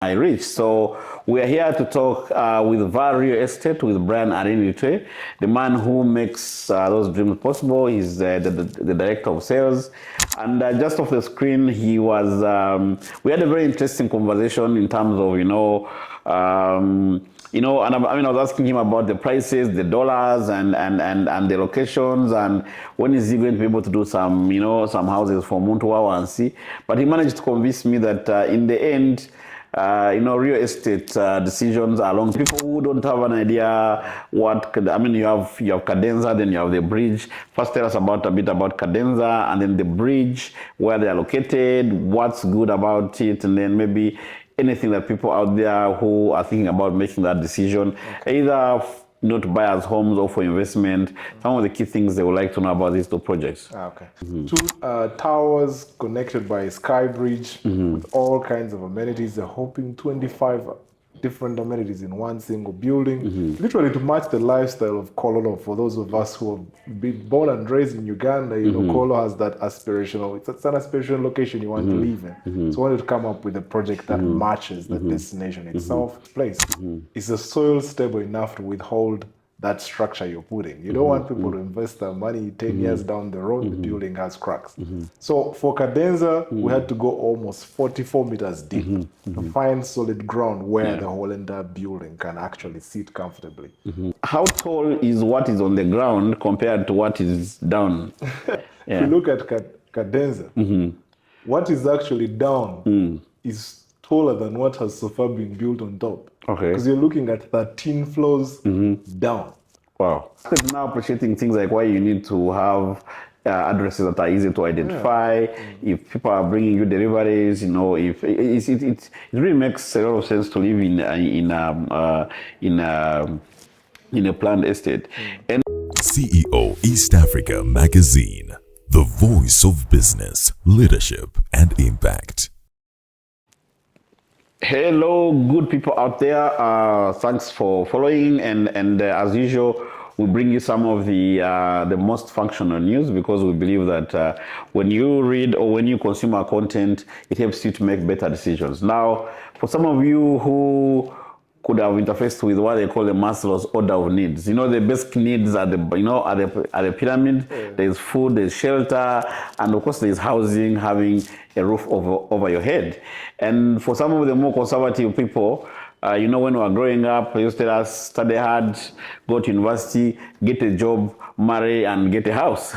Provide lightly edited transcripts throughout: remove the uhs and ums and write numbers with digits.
my reach. So we are here to talk with VAAL Real Estate with Brian Arineitwe, the man who makes those dreams possible. He's the director of sales. And just off the screen, he was, we had a very interesting conversation in terms of, and I was asking him about the prices, the dollars, and the locations, and when is he going to be able to do some, some houses for Muntu. But he managed to convince me that in the end, real estate decisions are long. People who don't have an idea what, you have Cadenza, then you have the bridge. First, tell us a bit about Cadenza, and then the bridge, where they are located, what's good about it, and then maybe anything that people out there who are thinking about making that decision, either not to buy as homes or for investment, some of the key things they would like to know about these two projects. Two towers connected by a sky bridge with all kinds of amenities. They're hoping 25 different amenities in one single building, literally to match the lifestyle of Kololo. For those of us who have been born and raised in Uganda, Kololo has that aspirational, it's an aspirational location you want to live in. So I wanted to come up with a project that matches the destination itself. Place is the soil stable enough to withhold that structure you're putting. You don't want people to invest their money 10 years down the road, the building has cracks. So for Cadenza, we had to go almost 44 meters deep to find solid ground where the whole entire building can actually sit comfortably. How tall is what is on the ground compared to what is down? If you look at Cadenza, what is actually down is taller than what has so far been built on top. Because you're looking at 13 floors down. Wow. Now appreciating things like why you need to have addresses that are easy to identify. If people are bringing you deliveries, if it really makes a lot of sense to live in a planned estate. And CEO East Africa Magazine, the voice of business, leadership, and impact. Hello, good people out there. Thanks for following, and as usual, we bring you some of the most functional news, because we believe that when you read or when you consume our content, it helps you to make better decisions. Now, for some of you who could have interfaced with what they call the Maslow's order of needs. The basic needs are at the pyramid. There's food, there's shelter, and of course there's housing, having a roof over your head. And for some of the more conservative people, when we were growing up, they used to tell us, study hard, go to university, get a job, marry, and get a house.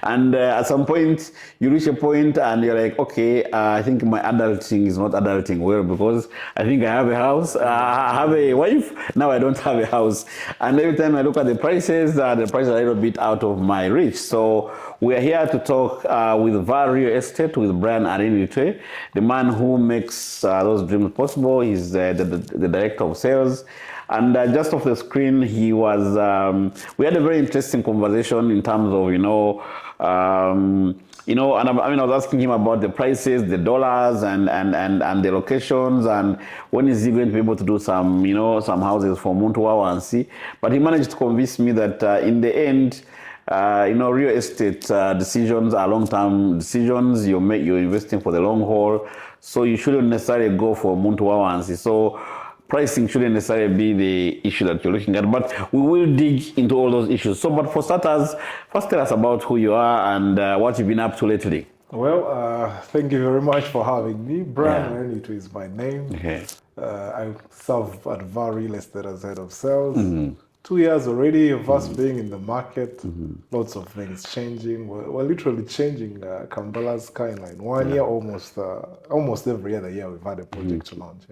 And at some point, you reach a point and you're like, okay, I think my adulting is not adulting well, because I think I have a house, I have a wife, now I don't have a house. And every time I look at the prices are a little bit out of my reach. So we are here to talk with VAAL Real Estate with Brian Arineitwe, the man who makes those dreams possible. He's the director of sales. And just off the screen, he was, we had a very interesting conversation in terms of, I was asking him about the prices, the dollars, and the locations, and when is he going to be able to do some, some houses for Muntu. But he managed to convince me that in the end, real estate decisions are long-term decisions. You're investing for the long haul, so you shouldn't necessarily go for Muntu. So pricing shouldn't necessarily be the issue that you're looking at, but we will dig into all those issues. So, but for starters, first tell us about who you are and what you've been up to lately. Well, thank you very much for having me. Brian Arineitwe is my name. I serve at VAAL Real Estate as head of sales. 2 years already of us being in the market, lots of things changing. We're literally changing Kampala's skyline. 1 year, almost every other year we've had a project to launch.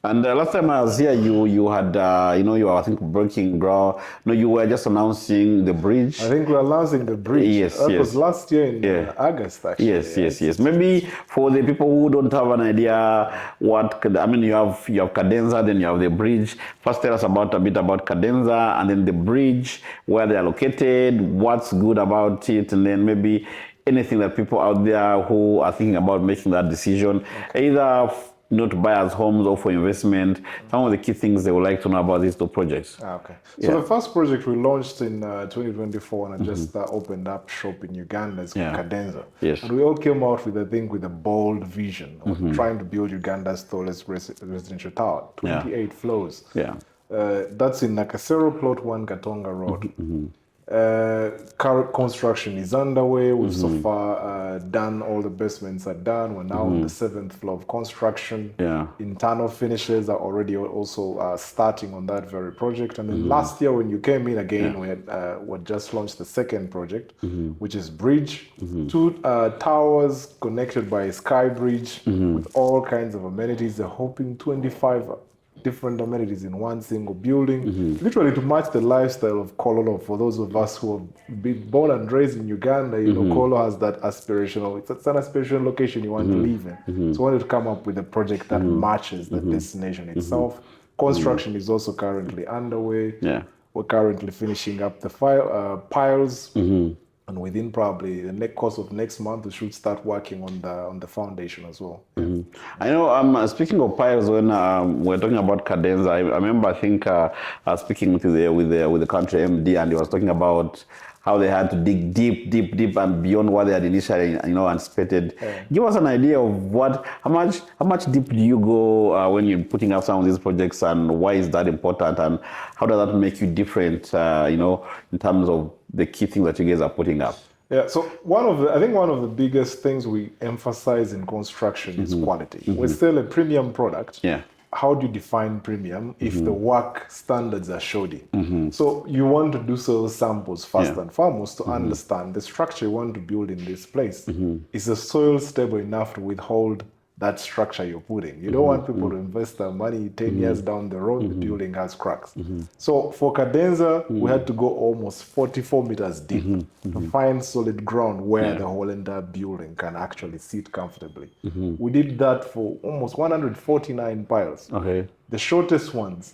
And last time I was here, you had, you were, I think, breaking ground. No, you were just announcing the bridge. I think we were announcing the bridge. Yes, that was last year in August, actually. Yes. Maybe for the people who don't have an idea what, you have Cadenza, then you have the bridge. First, tell us a bit about Cadenza, and then the bridge, where they are located, what's good about it, and then maybe anything that people out there who are thinking about making that decision, either to buy as homes or for investment, some of the key things they would like to know about these two projects. Okay. So the first project we launched in 2024 and I just opened up shop in Uganda is called Cadenza. Yes. And we all came out with, I think, with a bold vision of trying to build Uganda's tallest residential tower, 28 floors. Yeah. That's in Nakasero, Plot 1, Katonga Road. Current construction is underway. We've so far done all the basements are done. We're now on the 7th floor of construction. Yeah. Internal finishes are already also starting on that very project. And then last year when you came in again, we just launched the second project, which is Bridge. 2 towers connected by a sky bridge with all kinds of amenities. They're hoping 25 different amenities in one single building, literally to match the lifestyle of Kololo. For those of us who have been born and raised in Uganda, you know, Kololo has that aspirational, it's an aspirational location you want to live in. So we wanted to come up with a project that matches the destination itself. Construction is also currently underway. Yeah. We're currently finishing up the piles. And within probably the course of next month, we should start working on the foundation as well. I know. Speaking of piles, when we're talking about Cadenza, I remember. I think I was speaking with the country MD, and he was talking about how they had to dig deep, and beyond what they had initially, anticipated. Give us an idea of how much deep do you go when you're putting up some of these projects, and why is that important, and how does that make you different, in terms of the key things that you guys are putting up? Yeah, so I think one of the biggest things we emphasize in construction is quality. We sell a premium product. Yeah. How do you define premium if the work standards are shoddy? So you want to do soil samples first and foremost to understand the structure you want to build in this place. Is the soil stable enough to withhold that structure you're putting? You don't want people to invest their money 10 years down the road, the building has cracks. So for Cadenza, we had to go almost 44 meters deep to find solid ground where the whole entire building can actually sit comfortably. We did that for almost 149 piles. Okay. The shortest ones,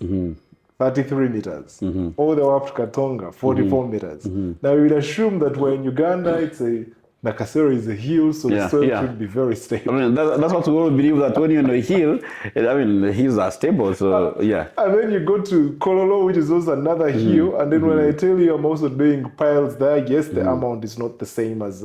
33 meters, all the way up to Katonga, 44 meters. Now you would assume that we're in Uganda, Nakasero is a hill, so the soil should be very stable. I mean, that's what we all believe, that when you're in a hill, the hills are stable, so And then you go to Kololo, which is also another hill, and then when I tell you I'm also doing piles there, yes, the amount is not the same as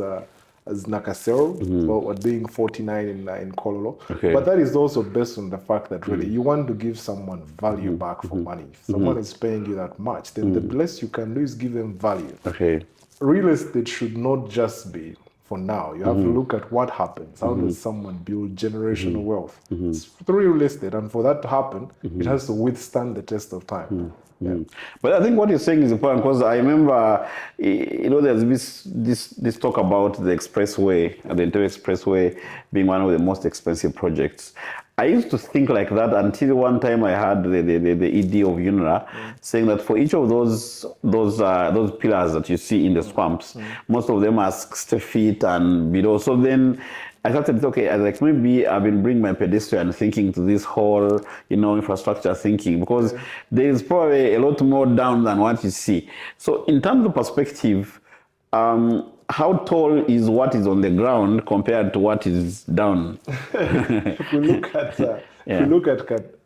Nakasero, but we're doing 49 in Kololo. Okay. But that is also based on the fact that really you want to give someone value back for money. If someone is paying you that much, then the best you can do is give them value. Okay. Real estate should not just be for now. You have to look at what happens. How does someone build generational wealth? It's through real estate, and for that to happen, it has to withstand the test of time. But I think what you're saying is important, because I remember, there's this talk about the expressway, the entire expressway being one of the most expensive projects. I used to think like that until one time I heard the ED of UNRA saying that for each of those pillars that you see in the swamps, most of them are 60 feet and below. So then I started, maybe I've been bringing my pedestrian thinking to this whole, infrastructure thinking, because there is probably a lot more down than what you see. So in terms of perspective, how tall is what is on the ground compared to what is down? If we look at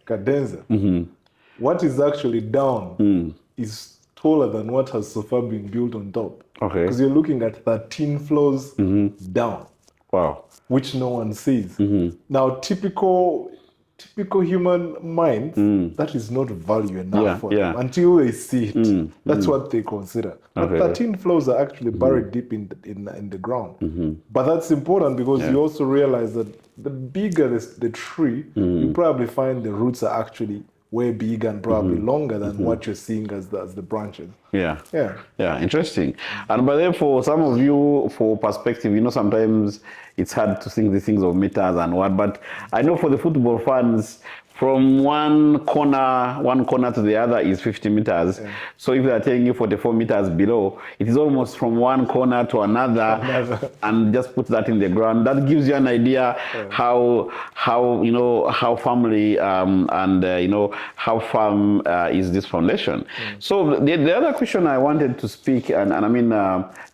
Cadenza, what is actually down is taller than what has so far been built on top. Okay. Because you're looking at 13 floors down. Wow. Which no one sees. Now, typical human minds, that is not value enough for them until they see it. That's what they consider. But 13 floors are actually buried deep in the ground. But that's important because you also realize that the bigger the tree, you probably find the roots are actually way bigger and probably longer than what you're seeing as the branches. Yeah, interesting. And but then for some of you, for perspective, sometimes it's hard to think the things of meters and what, but I know for the football fans, from one corner to the other is 50 meters. Yeah. So if they are telling you 44 meters below, it is almost from one corner to another, and just put that in the ground. That gives you an idea how how firmly and how firm is this foundation. So the other question I wanted to speak, and I mean,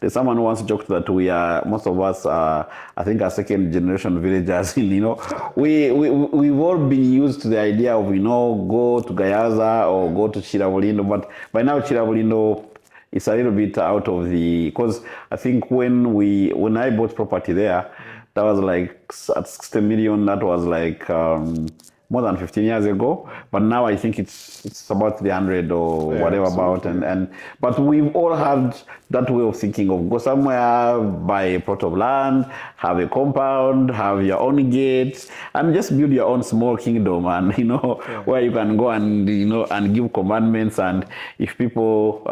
there's someone who once joked that we are, most of us, I think, are second generation villagers. We've all been used to the idea of go to Gayaza or go to Chirabulindo, but by now Chirabulindo is a little bit out of the, because I think when I bought property there, that was like at 60 million. That was like more than 15 years ago, but now I think it's about 300 or whatever about, and but we've all had that way of thinking of go somewhere, buy a plot of land, have a compound, have your own gates, and just build your own small kingdom, and where you can go and and give commandments, and if people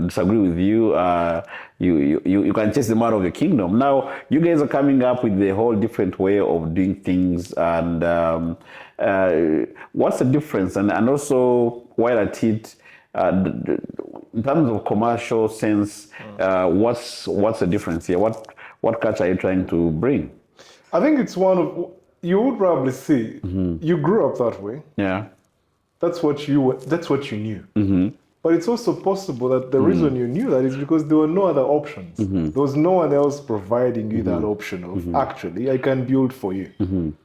disagree with you, you can chase them out of your kingdom. Now you guys are coming up with a whole different way of doing things, and what's the difference? And also, while at it, in terms of commercial sense, what's the difference here? What culture are you trying to bring? I think it's one of, you would probably see, you grew up that way. Yeah. That's what you knew. But it's also possible that the reason you knew that is because there were no other options. There was no one else providing you that option of, actually, I can build for you.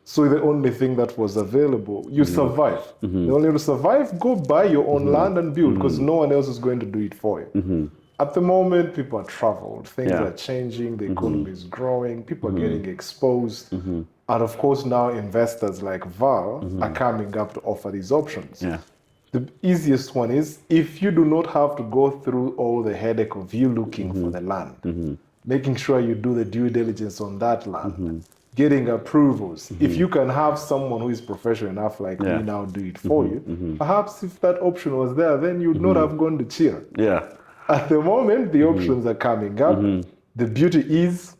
So the only thing that was available, you survive. The only way to survive, go buy your own land and build, because no one else is going to do it for you. At the moment, people are traveled. Things are changing. The economy is growing. People are getting exposed. And of course, now investors like VAAL are coming up to offer these options. Yeah. The easiest one is if you do not have to go through all the headache of you looking for the land, making sure you do the due diligence on that land, getting approvals. If you can have someone who is professional enough, like we now do it for you, perhaps if that option was there, then you would not have gone to Chira. Yeah. At the moment, the options are coming up. The beauty is,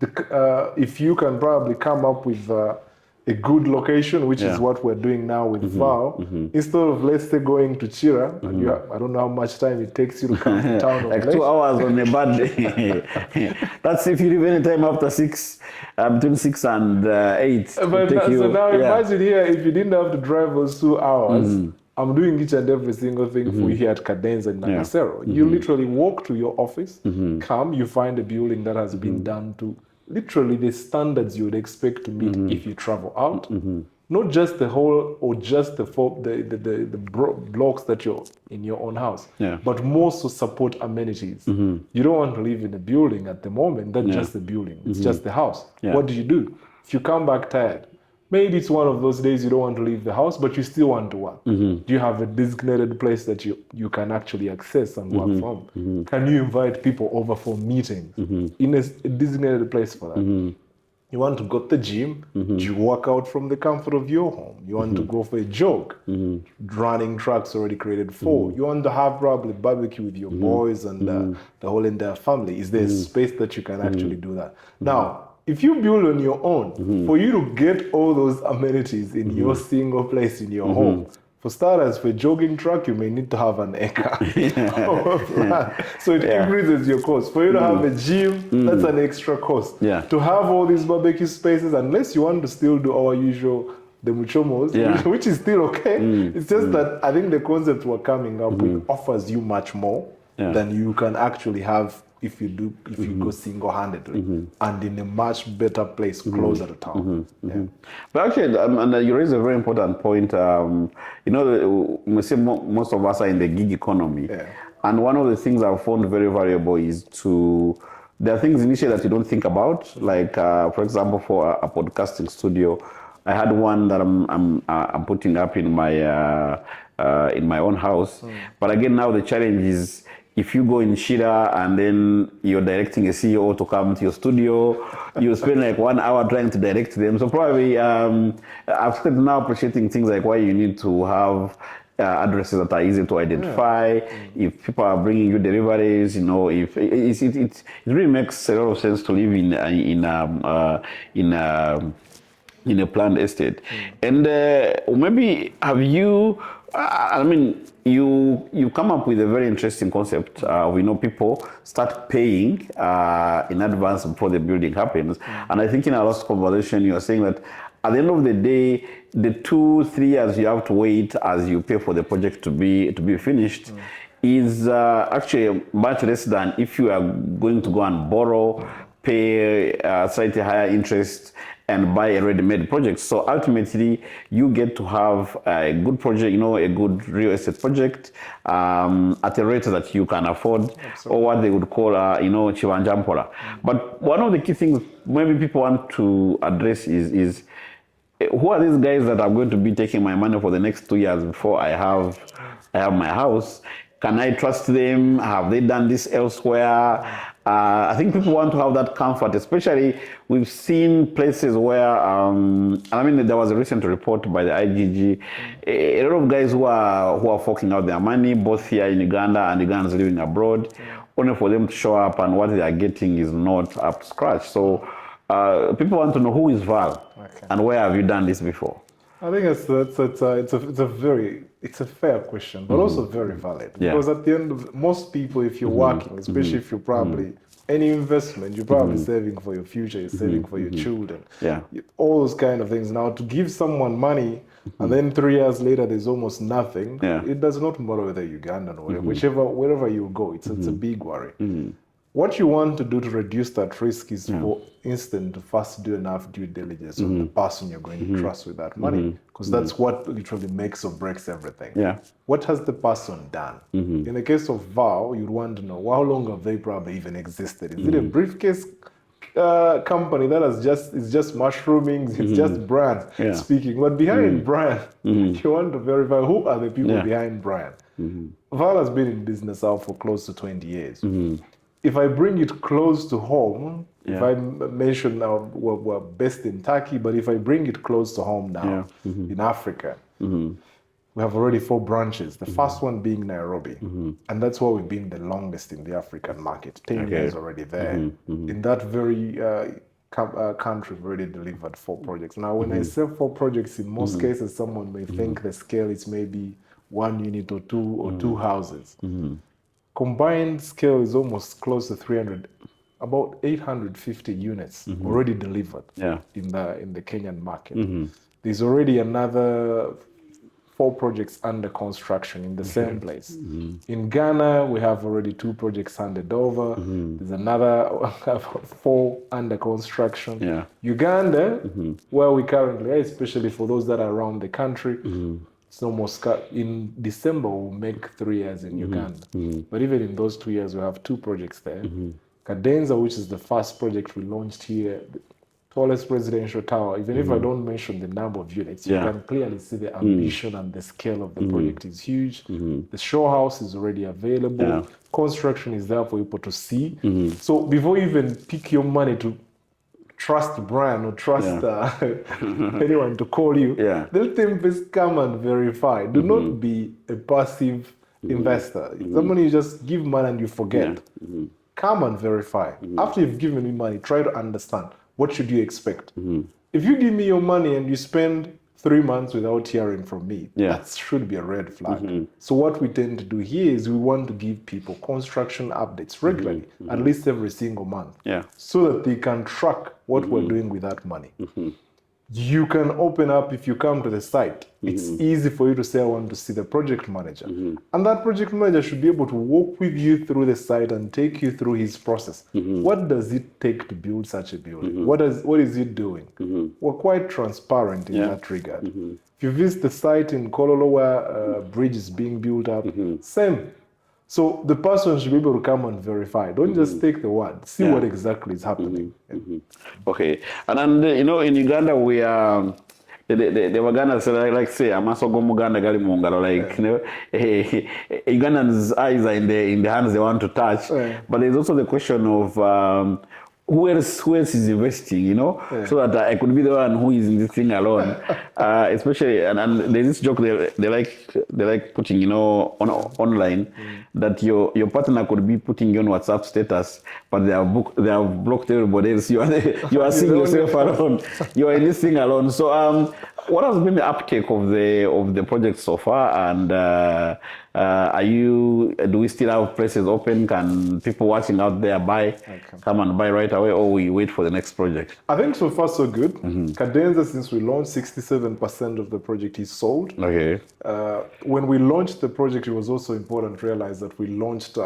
if you can probably come up with a good location, which is what we're doing now with VAAL, instead of, let's say, going to Chira, and I don't know how much time it takes you to come to town. Like 2 hours on a bad day. That's if you leave any time after 6, between 6 and 8. But now imagine here, if you didn't have to drive those 2 hours, I'm doing each and every single thing for you here at Cadenza and Nakasero. You literally walk to your office, come, you find a building that has been done to literally the standards you would expect to meet if you travel out. Not just the whole or just the blocks that you're in your own house, but more so support amenities. You don't want to live in a building at the moment, that's just the building, it's just the house. What do you do? If you come back tired, maybe it's one of those days you don't want to leave the house, but you still want to work. Do you have a designated place that you can actually access and work from? Can you invite people over for meetings in a designated place for that? You want to go to the gym, you work out from the comfort of your home. You want to go for a jog, running tracks already created for. You want to have probably barbecue with your boys and the whole entire family. Is there a space that you can actually do that? Now, if you build on your own, for you to get all those amenities in your single place in your home, for starters, for a jogging track, you may need to have an acre. So it increases your cost. For you to have a gym, that's an extra cost. To have all these barbecue spaces, unless you want to still do our usual, the muchomos, which is still okay. It's just that I think the concept we're coming up with offers you much more than you can actually have if you go single-handedly and in a much better place closer to town. But actually, and you raise a very important point. We say most of us are in the gig economy, and one of the things I've found very valuable is there are things initially that you don't think about, like for example, for a podcasting studio. I had one that I'm putting up in my own house, but again now the challenge is, if you go in Shira and then you're directing a CEO to come to your studio, you spend like 1 hour trying to direct them. So probably I've started now appreciating things like why you need to have addresses that are easy to identify. If people are bringing you deliveries, if it really makes a lot of sense to live in in a planned estate. And maybe have you, I mean, you come up with a very interesting concept. We know people start paying in advance before the building happens. And I think in our last conversation, you were saying that at the end of the day, the 2-3 years you have to wait as you pay for the project to be finished is actually much less than if you are going to go and borrow, pay slightly higher interest, and buy a ready-made project. So ultimately, you get to have a good project, a good real estate project at a rate that you can afford. Absolutely. Or what they would call, chivanjampola. But one of the key things maybe people want to address is who are these guys that are going to be taking my money for the next 2 years before I have my house? Can I trust them? Have they done this elsewhere? I think people want to have that comfort, especially we've seen places where, there was a recent report by the IGG, a lot of guys who are forking out their money, both here in Uganda and Ugandans living abroad, only for them to show up and what they are getting is not up to scratch. So people want to know who is VAAL and where have you done this before? I think it's a fair question, but also very valid. Yeah. Because at the end of most people, if you're working, especially if you're probably any investment, you're probably saving for your future, you're saving for your children, all those kind of things. Now, to give someone money and then 3 years later there's almost nothing, it does not matter whether you're Ugandan or wherever you go. It's a big worry. What you want to do to reduce that risk is, for instance, to first do enough due diligence on the person you're going to trust with that money, because that's what literally makes or breaks everything. What has the person done? In the case of VAAL, you'd want to know how long have they probably even existed. Is it a briefcase company that is just mushrooming? It's just Brian speaking. But behind Brian, you want to verify who are the people behind Brian. VAAL has been in business now for close to 20 years. If I bring it close to home, if I mention now we're based in Turkey, but if I bring it close to home now in Africa, we have already 4 branches. The first one being Nairobi, and that's where we've been the longest in the African market. 10 years already there. In that very country, we've already delivered 4 projects. Now, when I say 4 projects, in most cases, someone may think the scale is maybe 1 unit or 2 or 2 houses. Combined scale is almost close to 300, about 850 units already delivered in the Kenyan market. There's already another 4 projects under construction in the same place. In Ghana, we have already 2 projects handed over. There's another 4 under construction. Uganda, where we currently are, especially for those that are around the country, it's almost in December we'll make 3 years in Uganda. But even in those 2 years, we have 2 projects there. Cadenza, which is the first project we launched here, the tallest residential tower. Even if I don't mention the number of units, you can clearly see the ambition and the scale of the project is huge. The show house is already available. Construction is there for people to see. So before you even pick your money to trust Brian or trust anyone to call you, let them first come and verify. Do not be a passive investor. Someone you just give money and you forget. Come and verify. After you've given me money, try to understand what should you expect. If you give me your money and you spend 3 months without hearing from me, that should be a red flag. So what we tend to do here is we want to give people construction updates regularly, at least every single month, so that they can track what we're doing with that money. You can open up, if you come to the site, it's easy for you to say, I want to see the project manager. And that project manager should be able to walk with you through the site and take you through his process. What does it take to build such a building? What is it doing? We're quite transparent in that regard. If you visit the site in Kololo where a bridge is being built up, same. So the person should be able to come and verify. Don't just take the word. See what exactly is happening. Okay. And then, in Uganda, we are... The Waganda say, like say, Amasogo Muganda Gali Mungalo, Ugandans' eyes are in the hands they want to touch. But there's also the question of who else is investing, you know, so that I could be the one who is in this thing alone. Especially, and there's this joke they like putting, you know, online that your partner could be putting you on WhatsApp status, but they have blocked everybody else. You are seeing yourself alone. You are in this thing alone. So what has been the uptake of the project so far? And do we still have places open? Can people watching out there come and buy right away, or we wait for the next project? I think so far so good. Cadenza, since we launched, 67% of the project is sold. Okay. When we launched the project, it was also important to realize that we launched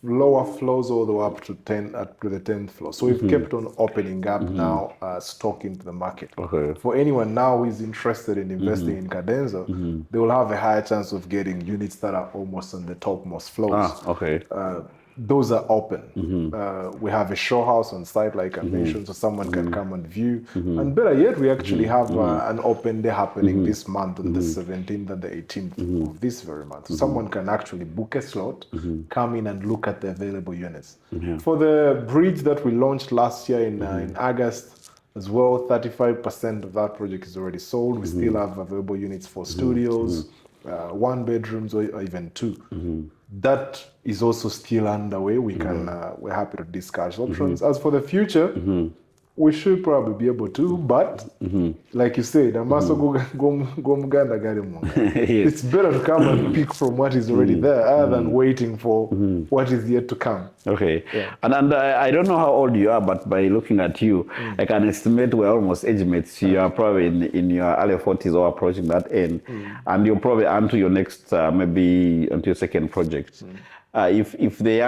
lower floors all the way up to the 10th floor. So we've kept on opening up now stock into the market. Okay. For anyone now who is interested in investing in Cadenza, they will have a higher chance of getting units that are almost on the topmost floors. Okay. Those are open. We have a show house on site, like I mentioned, so someone can come and view. And better yet, we actually have an open day happening this month on the 17th and the 18th of this very month. So someone can actually book a slot, come in and look at the available units. For the bridge that we launched last year in August as well, 35% of that project is already sold. We still have available units for studios, one bedrooms, or even two. That is also still underway. We can we're happy to discuss options. As for the future, we should probably be able to, but like you said, it's better to come and pick from what is already there rather than waiting for what is yet to come. Okay. Yeah. And I don't know how old you are, but by looking at you, I can estimate we're almost age mates. You are probably in your early 40s or approaching that end, and you're probably onto your next, maybe onto your second project. If the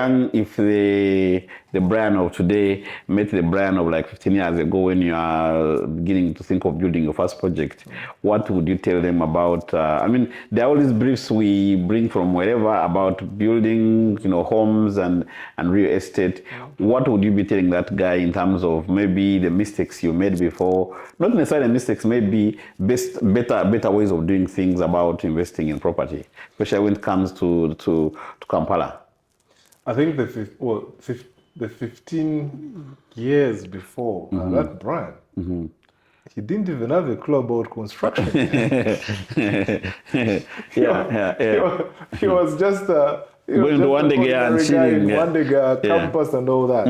Brian of today met the Brian of like 15 years ago when you are beginning to think of building your first project, what would you tell them about, I mean, there are all these briefs we bring from wherever about building, you know, homes and real estate. What would you be telling that guy in terms of maybe the mistakes you made before? Not necessarily mistakes, maybe better ways of doing things about investing in property, especially when it comes to Kampala. I think the 15 years before that Brian, he didn't even have a clue about construction. He was just going to one day and chilling, one day campus and all that,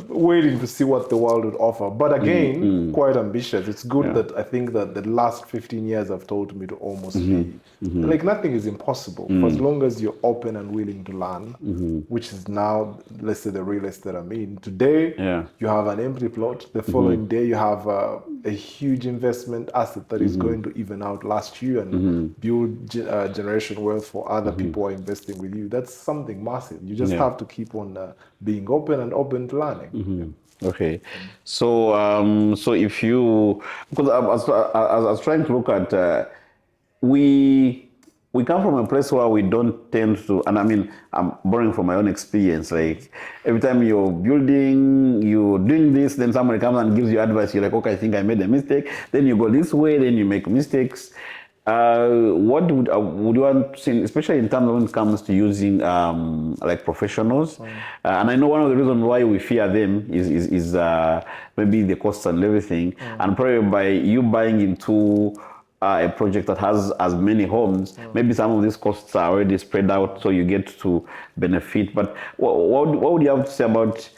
waiting to see what the world would offer. But again, quite ambitious. It's good that I think that the last 15 years have taught me to almost be like nothing is impossible for as long as you're open and willing to learn, which is now, let's say, the real estate I'm in. Today, you have an empty plot. The following day, you have a huge investment asset that is going to even outlast you and build generation wealth for other people who are investing with you. That's something massive. You just have to keep on being open and open to learning. Okay, so so if you, because I was trying to look at, we come from a place where we don't tend to, and I mean, I'm borrowing from my own experience, like every time you're building, you're doing this, then somebody comes and gives you advice, you're like, okay, I think I made a mistake, then you go this way, then you make mistakes. What would you want to see, especially in terms of when it comes to using like professionals? And I know one of the reasons why we fear them is maybe the costs and everything. And probably by you buying into a project that has as many homes, maybe some of these costs are already spread out, so you get to benefit. But what would you have to say about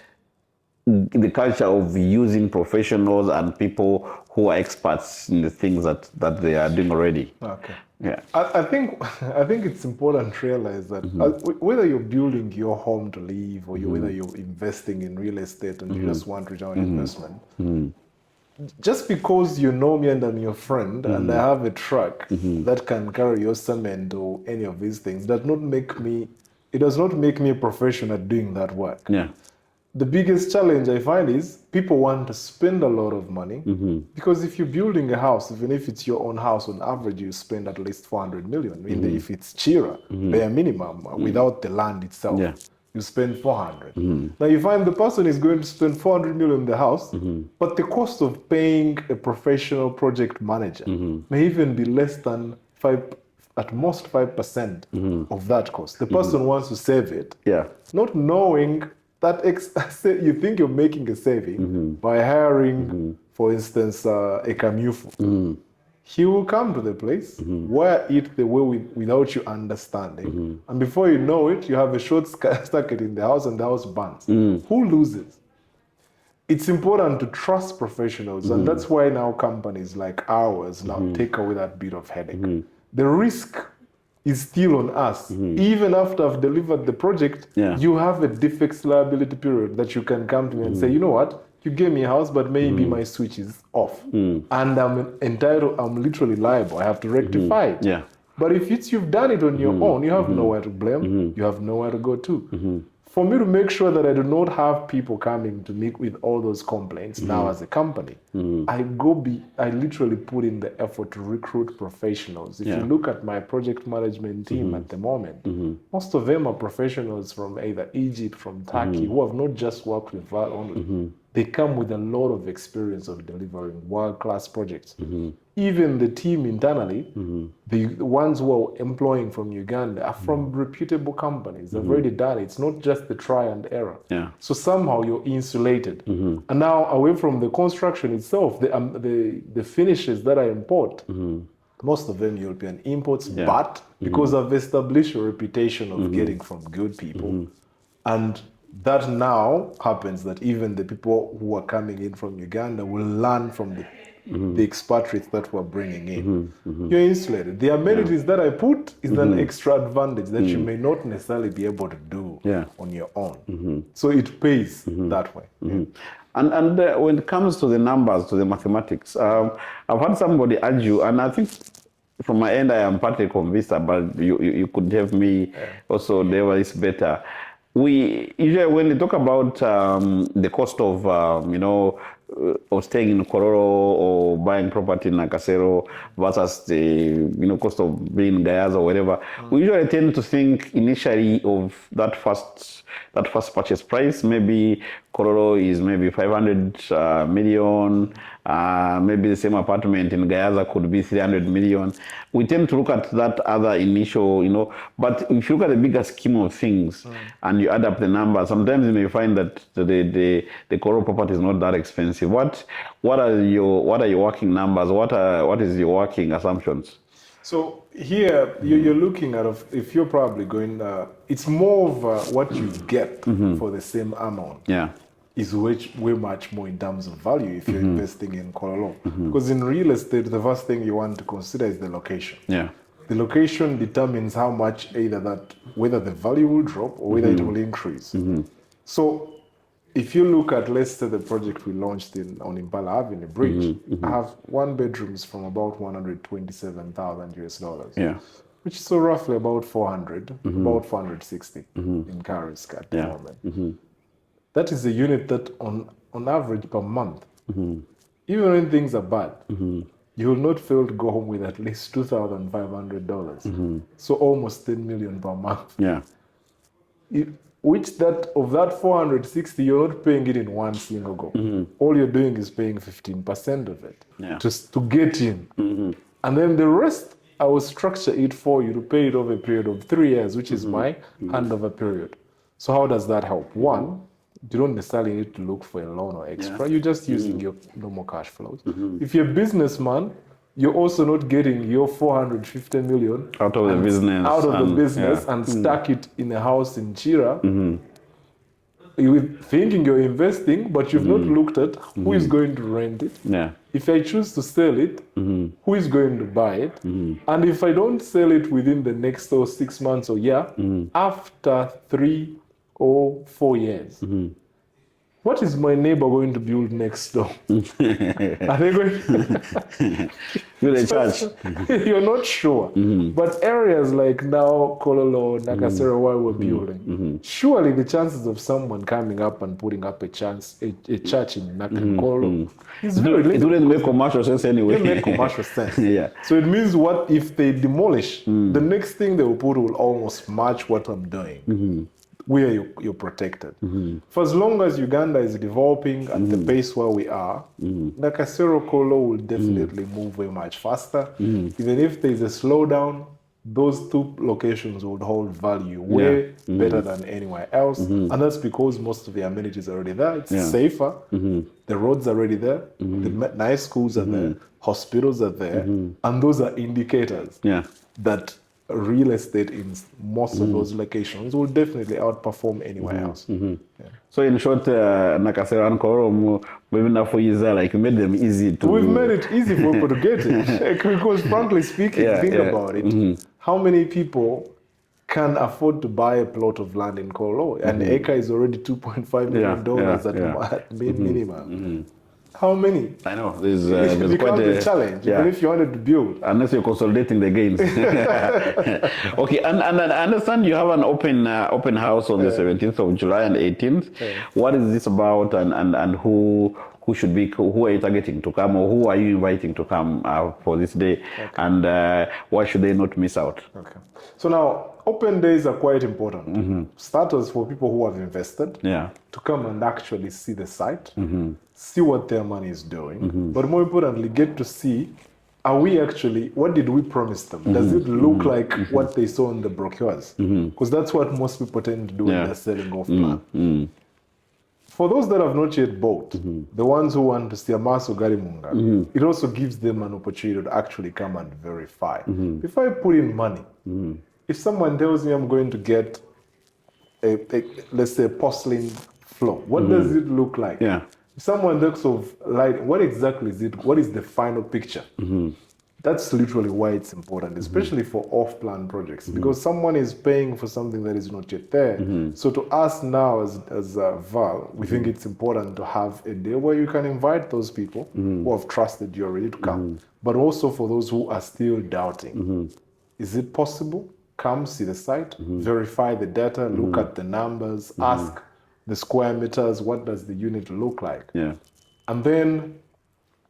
the culture of using professionals and people who are experts in the things that they are doing already? Okay. Yeah. I think it's important to realize that whether you're building your home to live or whether you're investing in real estate and you just want return on investment, just because you know me and I'm your friend and I have a truck that can carry your cement or any of these things, does not make me a professional at doing that work. Yeah. The biggest challenge I find is people want to spend a lot of money because if you're building a house, even if it's your own house, on average you spend at least 400 million. If it's Chira, bare minimum, without the land itself, you spend 400. Now you find the person is going to spend 400 million in the house, but the cost of paying a professional project manager may even be less than at most 5% of that cost. The person wants to save it, not knowing you think you're making a saving by hiring, for instance, a Kamufo. He will come to the place, wear it the way without you understanding. And before you know it, you have a short circuit in the house and the house burns. Who loses? It's important to trust professionals. And that's why now companies like ours now take away that bit of headache. The risk is still on us. Even after I've delivered the project, you have a defects liability period that you can come to me and say, you know what? You gave me a house, but maybe my switch is off. And I'm literally liable. I have to rectify it. Yeah. But if you've done it on your own, you have nowhere to blame. You have nowhere to go to. For me to make sure that I do not have people coming to me with all those complaints now as a company, I literally put in the effort to recruit professionals. If you look at my project management team at the moment, most of them are professionals from either Egypt, from Turkey, who have not just worked with VAAL only. They come with a lot of experience of delivering world-class projects. Even the team internally, the ones who are employing from Uganda are from reputable companies. They've already done it. It's not just the try and error. So somehow you're insulated. And now away from the construction itself, the finishes that I import, most of them European imports, but because I've established a reputation of getting from good people, and that now happens that even the people who are coming in from Uganda will learn from the expatriates that we're bringing in. You're insulated. The amenities that I put is an extra advantage that you may not necessarily be able to do on your own. So it pays that way. And when it comes to the numbers, to the mathematics, I've had somebody argue, and I think from my end I am partly convinced, but you could have me also deliver this better. We usually, when we talk about the cost of of staying in Kololo or buying property in Nakasero versus the cost of being in Gayaza or whatever, we usually tend to think initially of that first purchase price. Maybe Kololo is maybe 500 million. Maybe the same apartment in Gayaza could be 300 million. We tend to look at that other initial, but if you look at the bigger scheme of things and you add up the numbers, sometimes you may find that the Kololo property is not that expensive. What are your working numbers? What is your working assumptions? So here you're looking at, if you're probably going, it's more of what you get for the same amount. Is way much more in terms of value if you're investing in Kololo. Because in real estate, the first thing you want to consider is the location. The location determines how much whether the value will drop or whether it will increase. So if you look at, let's say, the project we launched on Impala Avenue Bridge, I have one bedrooms from about $127,000 which is so roughly about 400, about 460 in Karis at the moment. That is a unit that on average per month, even when things are bad, you will not fail to go home with at least $2,500. So almost 10 million per month. Of that 460, you're not paying it in one single go. All you're doing is paying 15% of it to get in. And then the rest, I will structure it for you to pay it over a period of 3 years, which is my handover period. So how does that help? One, you don't necessarily need to look for a loan or extra. You're just using your normal cash flows. If you're a businessman, you're also not getting your 450 million out of the business and stack it in a house in Chira. You're thinking you're investing, but you've not looked at who is going to rent it. If I choose to sell it, who is going to buy it? And if I don't sell it within the next 6 months or year, after 3 or 4 years, what is my neighbor going to build next door? Are they going to build a church? You're not sure. But areas like now Kololo, Nakasero, where we're building, surely the chances of someone coming up and putting up a church in Kololo is very little. It wouldn't make commercial sense anyway. It make commercial sense. So it means what if they demolish, the next thing they will put will almost match what I'm doing. Where you're protected. For as long as Uganda is developing at the pace where we are, Nakasero Kololo will definitely move way much faster. Even if there's a slowdown, those two locations would hold value way better than anywhere else. And that's because most of the amenities are already there. It's safer. The roads are already there. The nice schools are there. Hospitals are there. And those are indicators that real estate in most of those locations will definitely outperform anywhere else. So in short, Nakasero and Kololo, maybe now for years, like you made them easy to. We've made it easy for people to get it. Because frankly speaking, think about it. How many people can afford to buy a plot of land in Kololo? An acre is already $2.5 million at minimum. How many? I know there's it quite becomes a challenge, even if you wanted to build. Unless you're consolidating the gains. Okay, and I understand you have an open house on the 17th of July and 18th. What is this about, and who should be, who are you targeting to come, or who are you inviting to come for this day, and why should they not miss out? Okay. So now, open days are quite important. Starters for people who have invested to come and actually see the site, see what their money is doing, but more importantly, get to see, are we actually, what did we promise them? Does it look like what they saw in the brochures? Because that's what most people tend to do when they're selling off plan. For those that have not yet bought, the ones who want to see Amaso Garimunga, it also gives them an opportunity to actually come and verify. Before I put in money, if someone tells me I'm going to get let's say, porcelain floor, what does it look like? If someone looks of light, what exactly is it? What is the final picture? That's literally why it's important, especially for off-plan projects, because someone is paying for something that is not yet there. So to us now as VAAL, we think it's important to have a day where you can invite those people who have trusted you already to come, but also for those who are still doubting. Is it possible? Come see the site, verify the data, look at the numbers, ask the square meters, what does the unit look like? And then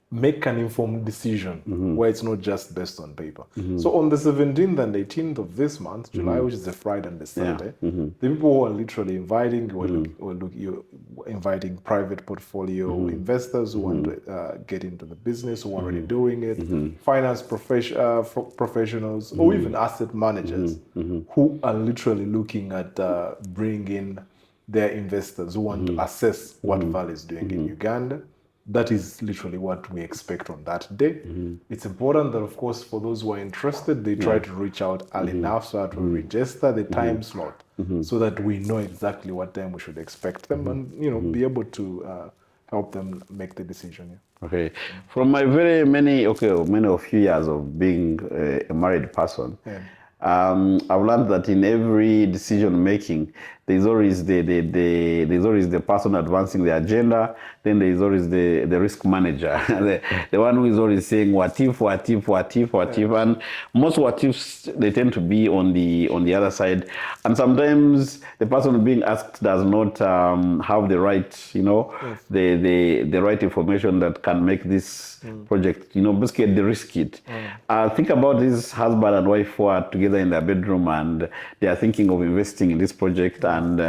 make an informed decision where it's not just based on paper. So on the 17th and 18th of this month, July, which is a Friday and a Saturday, the people who are literally inviting, you're inviting private portfolio investors who want to get into the business, who are already doing it, finance professionals, or even asset managers who are literally looking at bringing in their investors who want to assess what VAAL is doing in Uganda. That is literally what we expect on that day. It's important that, of course, for those who are interested, they try to reach out early enough so that we register the time slot so that we know exactly what time we should expect them and, be able to help them make the decision. Okay. From my many of few years of being a married person, I've learned that in every decision making, there's always the person advancing the agenda. Then there's always the risk manager, the one who is always saying what if, and most what ifs they tend to be on the other side, and sometimes the person being asked does not have the right, the right information that can make this project, basically de-risk it. Think about this husband and wife who are together in their bedroom and they are thinking of investing in this project, and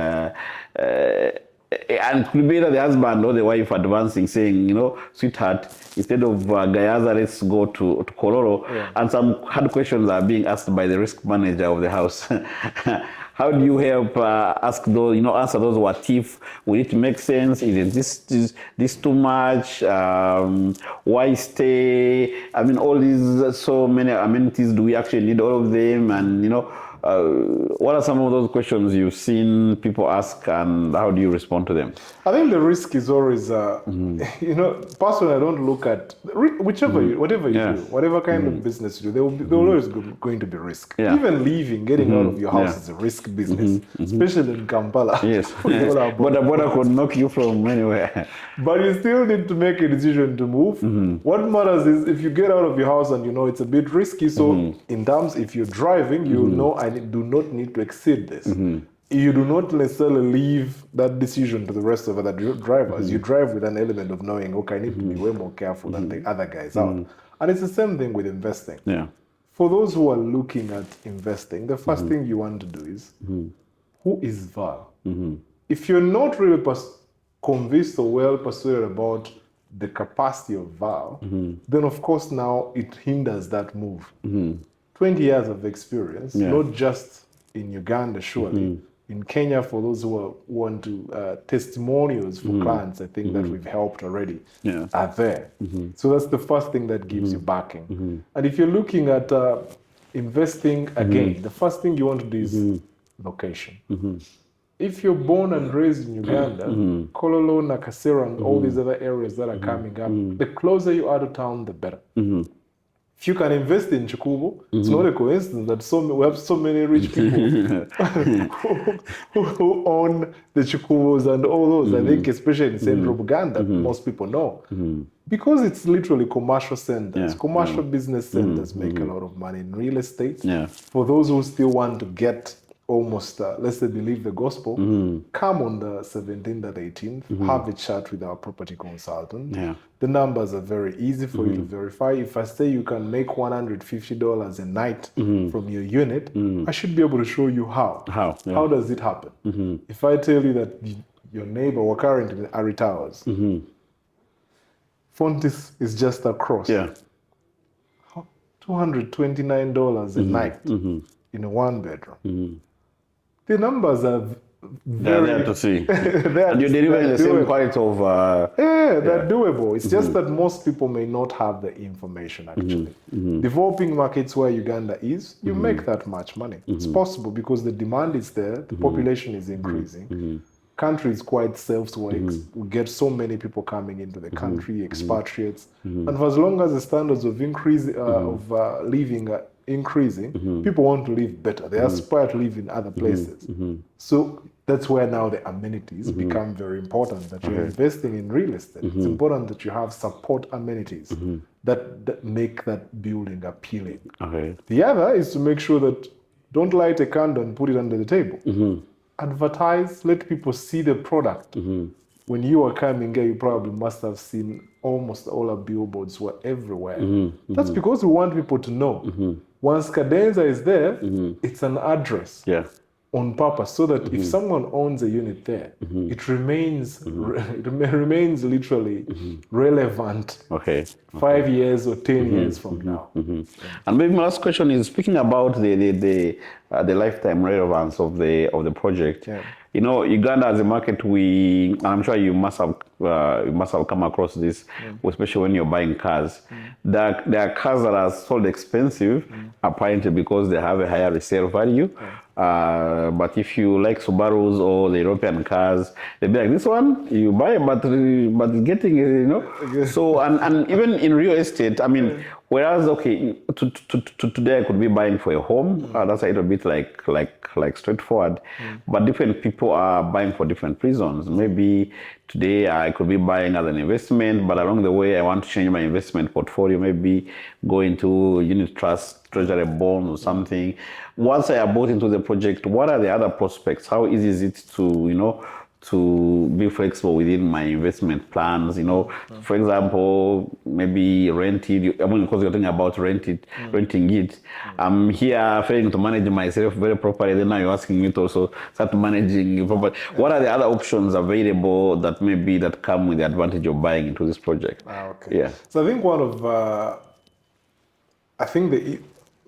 it could be either the husband or the wife advancing, saying, sweetheart, instead of Gayaza, let's go to Kololo. And some hard questions are being asked by the risk manager of the house. How do you help answer those what if? Will it make sense? Is this too much? Why stay? I mean, all these so many amenities. Do we actually need all of them? And what are some of those questions you've seen people ask, and how do you respond to them? I think the risk is always, personally, I don't look at whatever you do, whatever kind of business you do. There will always going to be risk. Even leaving, getting out of your house is a risk business, especially in Kampala. Yes, but a border could knock you from anywhere. But you still need to make a decision to move. What matters is if you get out of your house and it's a bit risky. So in terms, if you're driving, you know I do not need to exceed this. You do not necessarily leave that decision to the rest of other drivers. You drive with an element of knowing, okay, I need to be way more careful than the other guys out. And it's the same thing with investing. For those who are looking at investing, the first thing you want to do is, who is VAAL? If you're not really convinced or well persuaded about the capacity of VAAL, then of course now it hinders that move. 20 years of experience, Yeah. not just in Uganda, surely. In Kenya, for those who want to testimonials for clients, I think that we've helped already Yeah. are there. So that's the first thing that gives you backing. And if you're looking at investing again, the first thing you want to do is location. If you're born and raised in Uganda, Kololo, Nakasero, and all these other areas that are coming up, the closer you are to town, the better. If you can invest in Chikubo, it's not a coincidence that we have so many rich people who own the Chikubos and all those. I think especially in central Uganda, most people know. Because it's literally commercial centers. Commercial business centers make a lot of money in real estate. For those who still want to get almost, let's say, believe the gospel, come on the 17th and 18th, have a chat with our property consultant. The numbers are very easy for you to verify. If I say you can make $150 a night from your unit, I should be able to show you how. How does it happen? If I tell you that your neighbor were currently in Ari Towers, Fontis is just across. $229 a night in a one bedroom. The numbers are They're there to see. And you're delivering the same quality of... they're doable. It's just that most people may not have the information, actually. Developing markets where Uganda is, you make that much money. It's possible because the demand is there, the population is increasing. Country is quite self-sustaining. We get so many people coming into the country, expatriates. And for as long as the standards of living are increasing, people want to live better. They aspire to live in other places. So that's where now the amenities become very important, that you're investing in real estate. It's important that you have support amenities that make that building appealing. The other is to make sure that don't light a candle and put it under the table. Advertise, let people see the product. When you are coming here, you probably must have seen almost all our billboards were everywhere. That's because we want people to know. Once Cadenza is there, it's an address on purpose, so that if someone owns a unit there, it remains literally relevant 5 years or 10 years from now. And maybe my last question is, speaking about the lifetime relevance of the project. You know, Uganda as a market, I'm sure you must have come across this, especially when you're buying cars. There are cars that are sold expensive, apparently because they have a higher resale value. But if you like Subarus or the European cars, they'll be like, this one you buy, but getting, you know. So and even in real estate, I mean, whereas today I could be buying for a home, that's a little bit like straightforward. But different people are buying for different reasons. Maybe today I could be buying as an investment, but along the way I want to change my investment portfolio, maybe go into unit trust, treasury bond or something. Once I have bought into the project, what are the other prospects? How easy is it to be flexible within my investment plans? You know, for example, maybe rented. I mean, because you're talking about renting it. I'm here failing to manage myself very properly. Then now you're asking me to also start managing properly. What are the other options available that come with the advantage of buying into this project? So I think one of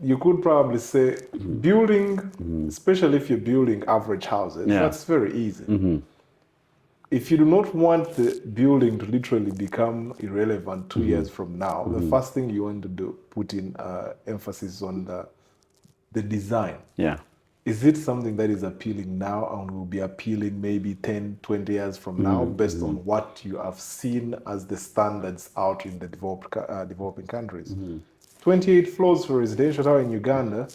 you could probably say building, especially if you're building average houses, that's very easy. If you do not want the building to literally become irrelevant 2 years from now, the first thing you want to do, put in emphasis on the design. Is it something that is appealing now and will be appealing maybe 10, 20 years from now, based on what you have seen as the standards out in the developing countries? 28 floors for residential tower in Uganda,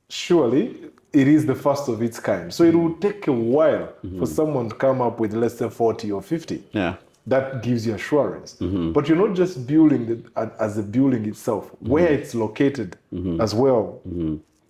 surely it is the first of its kind. So it will take a while for someone to come up with less than 40 or 50. That gives you assurance. But you're not just building as a building itself, where it's located as well.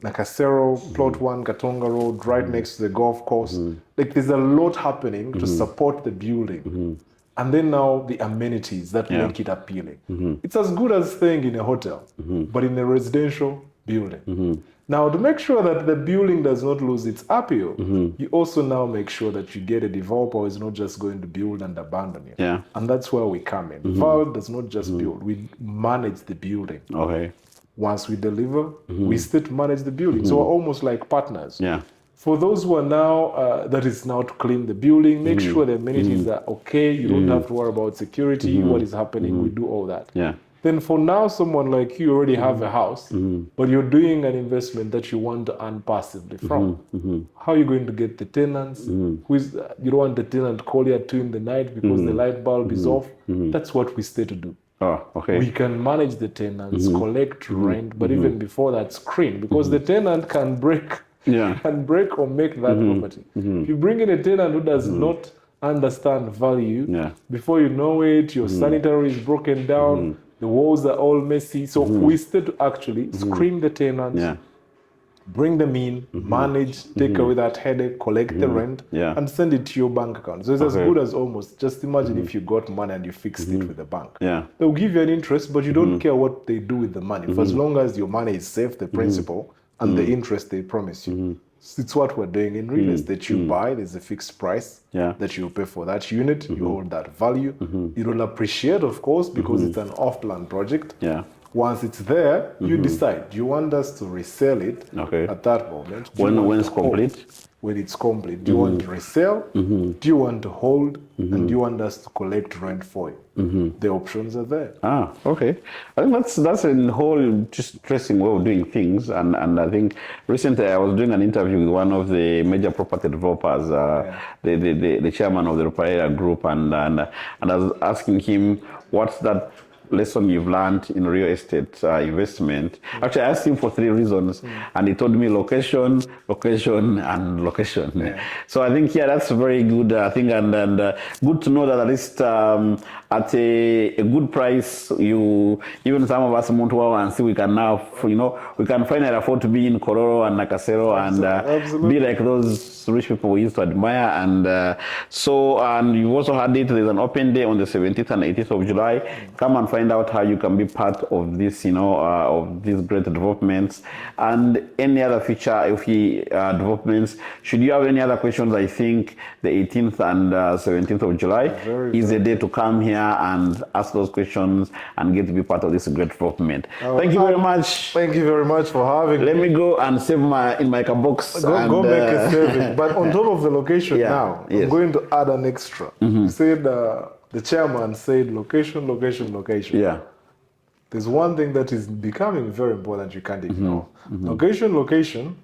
Nakasero, Plot 1, Katonga Road, right next to the golf course. Like, there's a lot happening to support the building. And then now the amenities that make it appealing. It's as good as staying in a hotel, but in a residential building. Now, to make sure that the building does not lose its appeal, you also now make sure that you get a developer who is not just going to build and abandon you. And that's where we come in. VAAL does not just build, we manage the building. Once we deliver, we stay to manage the building. So we're almost like partners. Yeah. For those who are now, that is now to clean the building, make sure the amenities are okay. You don't have to worry about security, what is happening. We do all that. Yeah. Then for now, someone like you already have a house, but you're doing an investment that you want to earn passively from. How are you going to get the tenants? You don't want the tenant to call you at 2 in the night because the light bulb is off. That's what we stay to do. Oh, okay. We can manage the tenants, collect rent, but even before that, screen, because the tenant can break or make that property. If you bring in a tenant who does not understand value, before you know it, your sanitary is broken down, the walls are all messy. So we stay to actually screen the tenants, bring them in, manage, take away that headache, collect the rent, and send it to your bank account. So it's as good as almost, just imagine if you got money and you fixed it with the bank. They'll give you an interest, but you don't care what they do with the money. For as long as your money is safe, the principal, and the interest they promise you. It's what we're doing in real estate. You buy, there's a fixed price that you pay for that unit. You hold that value. It will appreciate, of course, because it's an off-plan project. Once it's there, you decide. Do you want us to resell it at that moment? When it's complete? When it's complete. Do you want to resell? Do you want to hold? And do you want us to collect rent for you? The options are there. Ah, okay. I think that's a whole just interesting way of doing things. And I think recently I was doing an interview with one of the major property developers, the chairman of the Operator Group, and I was asking him what's that lesson you've learned in real estate investment. Actually, I asked him for 3 reasons, and he told me location, location, and location. So I think, that's very good thing, and good to know that at least at a good price, even some of us in Montuwa and see we can now, we can finally afford to be in Kololo and Nakasero and be like those rich people we used to admire. And and you also had it, there's an open day on the 17th and 18th of July. Come and find out how you can be part of this, of these great developments and any other future developments. Should you have any other questions, I think the 18th and 17th of July is a day to come here and ask those questions and get to be part of this great development. Thank you very much. Thank you very much for having me. Let me go and save in my box. Go make a saving. But on top of the location now, I'm going to add an extra. You said the chairman said location, location, location. There's one thing that is becoming very important you can't ignore. Location, location,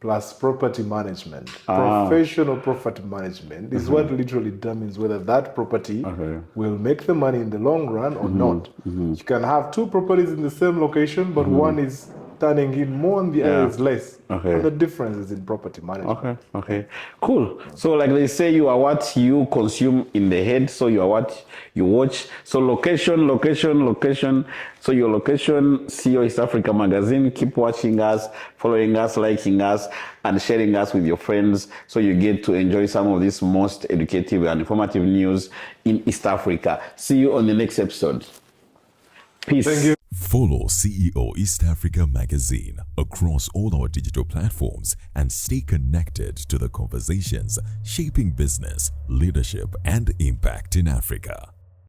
plus property management. Professional property management is what literally determines whether that property will make the money in the long run or not. You can have 2 properties in the same location, but one is turning in more and the other is less. And the difference is in property management. Okay. Cool. So like they say, you are what you consume in the head, so you are what you watch. So location, location, location. So your location, CEO East Africa Magazine. Keep watching us, following us, liking us, and sharing us with your friends so you get to enjoy some of this most educative and informative news in East Africa. See you on the next episode. Peace. Thank you. Follow CEO East Africa Magazine across all our digital platforms and stay connected to the conversations shaping business, leadership, and impact in Africa.